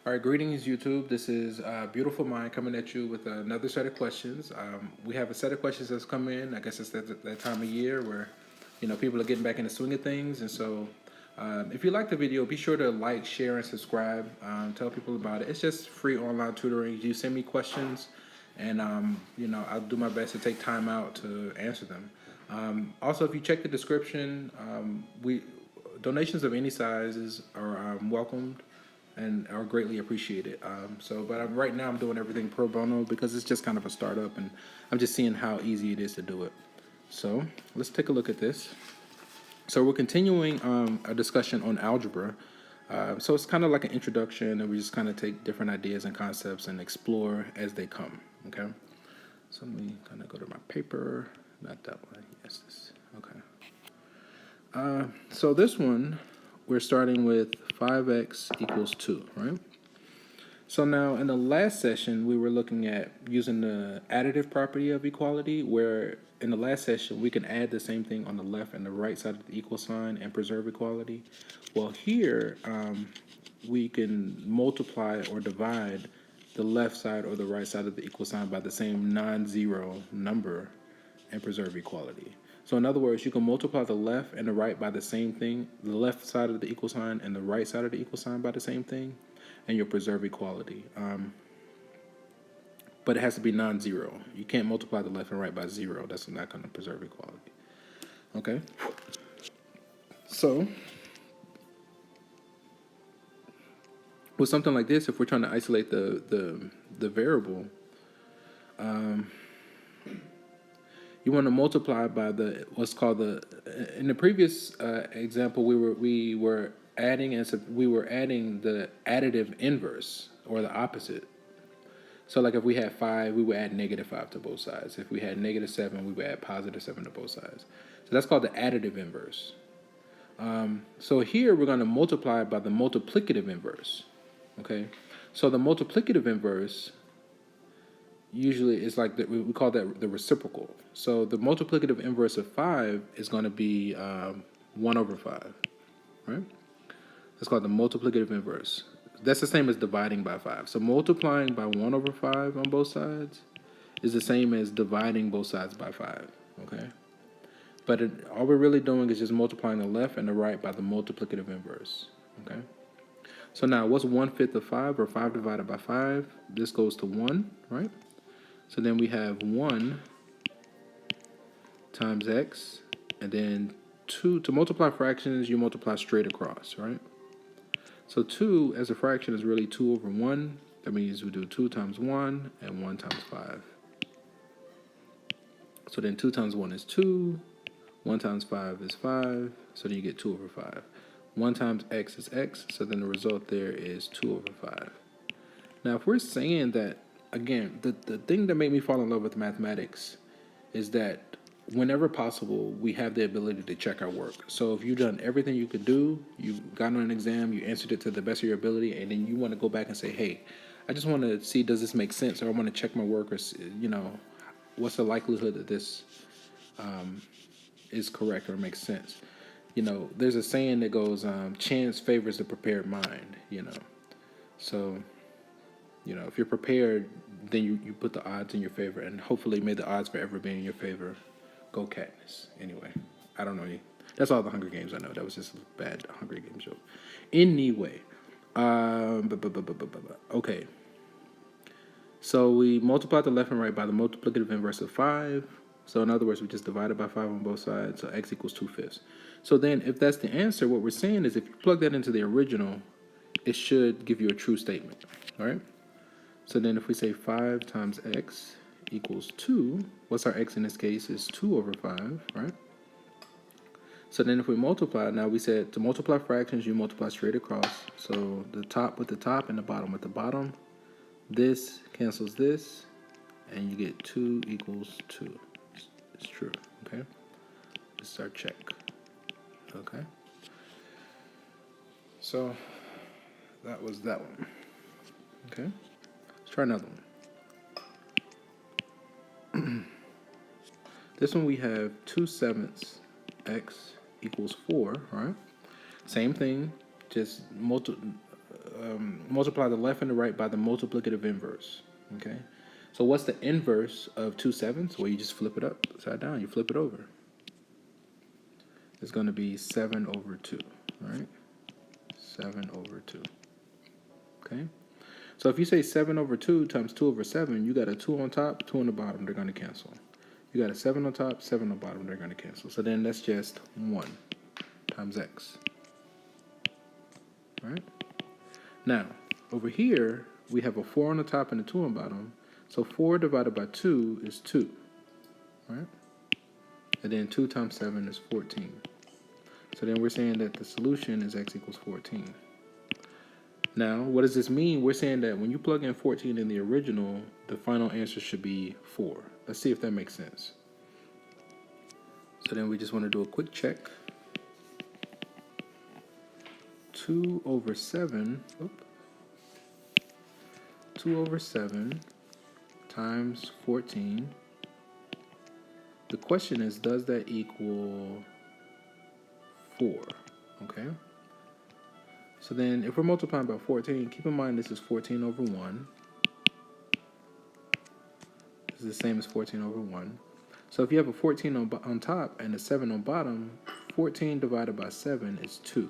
All right, greetings, YouTube. This is Beautiful Mind coming at you with another set of questions. We have a set of questions that's come in. I guess it's that time of year where, people are getting back in the swing of things. And so, if you like the video, be sure to like, share, and subscribe. Tell people about it. It's just free online tutoring. You send me questions, and I'll do my best to take time out to answer them. Also, if you check the description, we donations of any sizes are welcomed and are greatly appreciated. Right now I'm doing everything pro bono because it's just kind of a startup, and I'm just seeing how easy it is to do it. So let's take a look at this. So we're continuing a discussion on algebra. So it's kind of like an introduction, and we just kind of take different ideas and concepts and explore as they come. Okay. So let me kind of go to my paper. Not that one. Yes, this. Okay. So this one, we're starting with 5x equals 2, right? So now in the last session, we were looking at using the additive property of equality, where in the last session, we can add the same thing on the left and the right side of the equal sign and preserve equality. Well, here, we can multiply or divide the left side or the right side of the equal sign by the same non-zero number and preserve equality. So in other words, you can multiply the left and the right by the same thing, the left side of the equal sign and the right side of the equal sign by the same thing, and you'll preserve equality. But it has to be non-zero. You can't multiply the left and right by 0. That's not going to preserve equality. Okay? So with something like this, if we're trying to isolate the variable, you want to multiply by what's called in the previous example, we were adding the additive inverse, or the opposite. So like if we had 5, we would add -5 to both sides. If we had -7, we would add +7 to both sides. So that's called the additive inverse. So here we're going to multiply by the multiplicative inverse. Okay, so the multiplicative inverse usually is like we call that the reciprocal. So the multiplicative inverse of 5 is going to be 1 over 5, right? That's called the multiplicative inverse. That's the same as dividing by 5. So multiplying by 1 over 5 on both sides is the same as dividing both sides by 5, okay? But all we're really doing is just multiplying the left and the right by the multiplicative inverse, okay? So now what's 1/5 of 5, or 5 divided by 5? This goes to 1, right? So then we have 1 times x, and then 2. To multiply fractions, you multiply straight across, right? So 2 as a fraction is really 2 over 1. That means we do 2 times 1 and 1 times 5. So then 2 times 1 is 2. 1 times 5 is 5. So then you get 2 over 5. 1 times x is x. So then the result there is 2 over 5. Now if we're saying that, again, the thing that made me fall in love with mathematics is that whenever possible, we have the ability to check our work. So if you've done everything you could do, you got on an exam, you answered it to the best of your ability, and then you want to go back and say, hey, I just want to see, does this make sense? Or I want to check my work, or, what's the likelihood that this is correct or makes sense? There's a saying that goes, chance favors the prepared mind, So, if you're prepared, then you put the odds in your favor, and hopefully may the odds forever be in your favor. Go Katniss. Anyway, I don't know. That's all the Hunger Games I know. That was just a bad Hunger Games joke. Anyway, okay. So we multiply the left and right by the multiplicative inverse of 5. So in other words, we just divided by 5 on both sides. So x equals 2/5. So then if that's the answer, what we're saying is if you plug that into the original, it should give you a true statement. All right? So then if we say 5 times x equals 2, what's our x in this case is 2 over 5, right? So then if we multiply, now we said to multiply fractions, you multiply straight across. So the top with the top and the bottom with the bottom. This cancels this, and you get 2 equals 2. It's true, okay? This is our check, okay? So that was that one, okay? Let's try another one. This one we have 2/7 x equals 4, right? Same thing, just multiply the left and the right by the multiplicative inverse. Okay, so what's the inverse of 2 sevenths? Well, you just flip it upside down. You flip it over. It's going to be 7 over 2, right? 7 over 2. Okay, so if you say 7 over 2 times 2 over 7, you got a 2 on top, 2 on the bottom. They're going to cancel. You got a 7 on top, 7 on the bottom. They're going to cancel. So then that's just 1 times x. All right? Now, over here, we have a 4 on the top and a 2 on the bottom. So 4 divided by 2 is 2. Right? And then 2 times 7 is 14. So then we're saying that the solution is x equals 14. Now, what does this mean? We're saying that when you plug in 14 in the original, the final answer should be 4. Let's see if that makes sense. So then we just want to do a quick check. 2 over 7, 2 over 7 times 14. The question is, does that equal 4? Okay. So then if we're multiplying by 14, keep in mind this is 14 over 1. This is the same as 14 over 1. So if you have a 14 on top and a 7 on bottom, 14 divided by 7 is 2.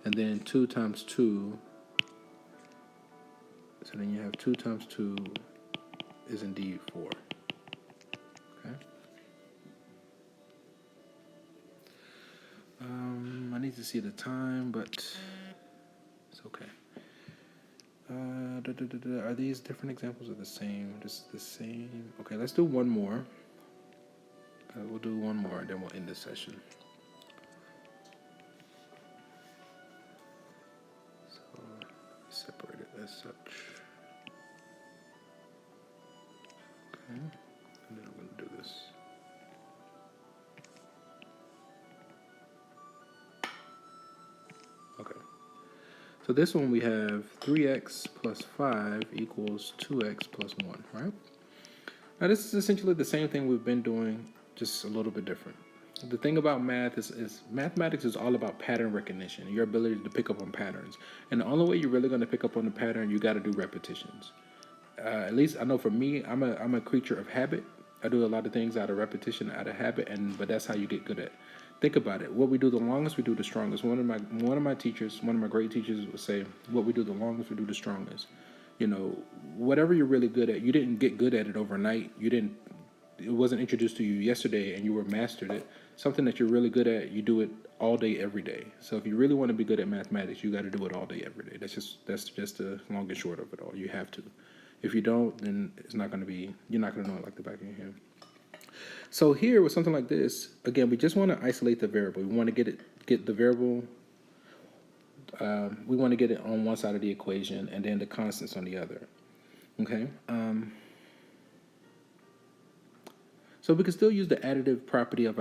And then 2 times 2, so then you have 2 times 2 is indeed 4. Okay. I need to see the time, but it's okay. Are these different examples or the same? Just the same. Okay, let's do one more. We'll do one more and then we'll end this session. So separate it as such. Okay, and then I'm going to do this. Okay. So this one we have 3x plus 5 equals 2x plus 1, right? Now this is essentially the same thing we've been doing, just a little bit different. The thing about math is mathematics is all about pattern recognition, your ability to pick up on patterns. And the only way you're really going to pick up on the pattern, you got to do repetitions. At least I know for me, I'm a creature of habit. I do a lot of things out of repetition, out of habit, but that's how you get good at it. Think about it. What we do the longest, we do the strongest. One of my teachers, one of my great teachers would say, what we do the longest, we do the strongest. You know, whatever you're really good at, you didn't get good at it overnight. It wasn't introduced to you yesterday and you were mastered it. Something that you're really good at, you do it all day, every day. So if you really want to be good at mathematics, you got to do it all day, every day. That's just the long and short of it all. You have to. If you don't, then you're not going to know it like the back of your hand. So here with something like this, again, we just want to isolate the variable. We want to get the variable. We want to get it on one side of the equation and then the constants on the other. Okay. So we can still use the additive property of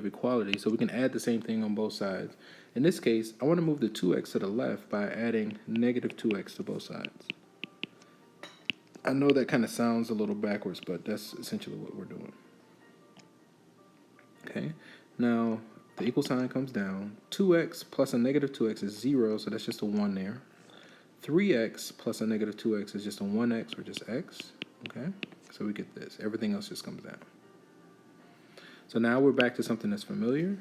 equality. So we can add the same thing on both sides. In this case, I want to move the 2x to the left by adding negative 2x to both sides. I know that kind of sounds a little backwards, but that's essentially what we're doing. Okay, now the equal sign comes down. 2x plus a negative 2x is 0, so that's just a 1 there. 3x plus a negative 2x is just a 1x, or just x. Okay, so we get this. Everything else just comes down. So now we're back to something that's familiar.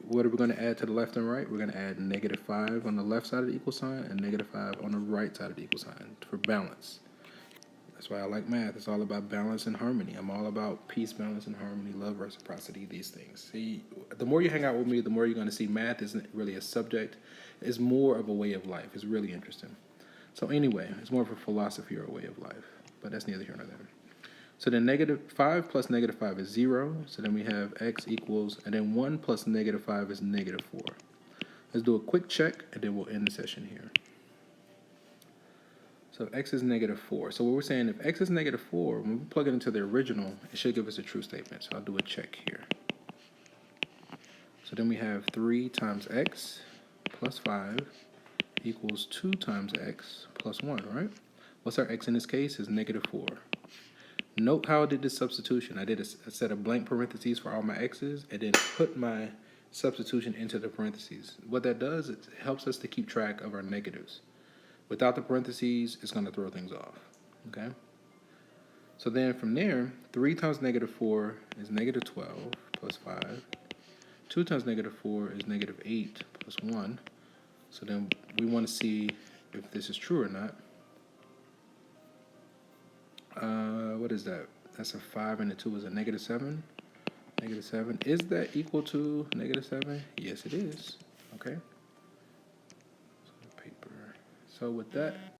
What are we going to add to the left and right? We're going to add negative 5 on the left side of the equal sign and negative 5 on the right side of the equal sign for balance. That's why I like math. It's all about balance and harmony. I'm all about peace, balance, and harmony, love, reciprocity, these things. See, the more you hang out with me, the more you're going to see math isn't really a subject. It's more of a way of life. It's really interesting. So anyway, it's more of a philosophy or a way of life. But that's neither here nor there. So then negative 5 plus negative 5 is 0. So then we have x equals, and then 1 plus negative 5 is negative 4. Let's do a quick check, and then we'll end the session here. So x is negative 4. So what we're saying, if x is negative 4, when we plug it into the original, it should give us a true statement. So I'll do a check here. So then we have 3 times x plus 5 equals 2 times x plus 1, right? What's our x in this case? Is negative 4. Note how I did this substitution. I did a set of blank parentheses for all my x's and then put my substitution into the parentheses. What that does, it helps us to keep track of our negatives. Without the parentheses, it's going to throw things off. Okay? So then from there, 3 times negative 4 is negative 12 plus 5. 2 times negative 4 is negative 8 plus 1. So then we want to see if this is true or not. What is that? That's a 5 and a 2 is a negative 7. Negative 7. Is that equal to negative 7? Yes, it is. Okay. So with that,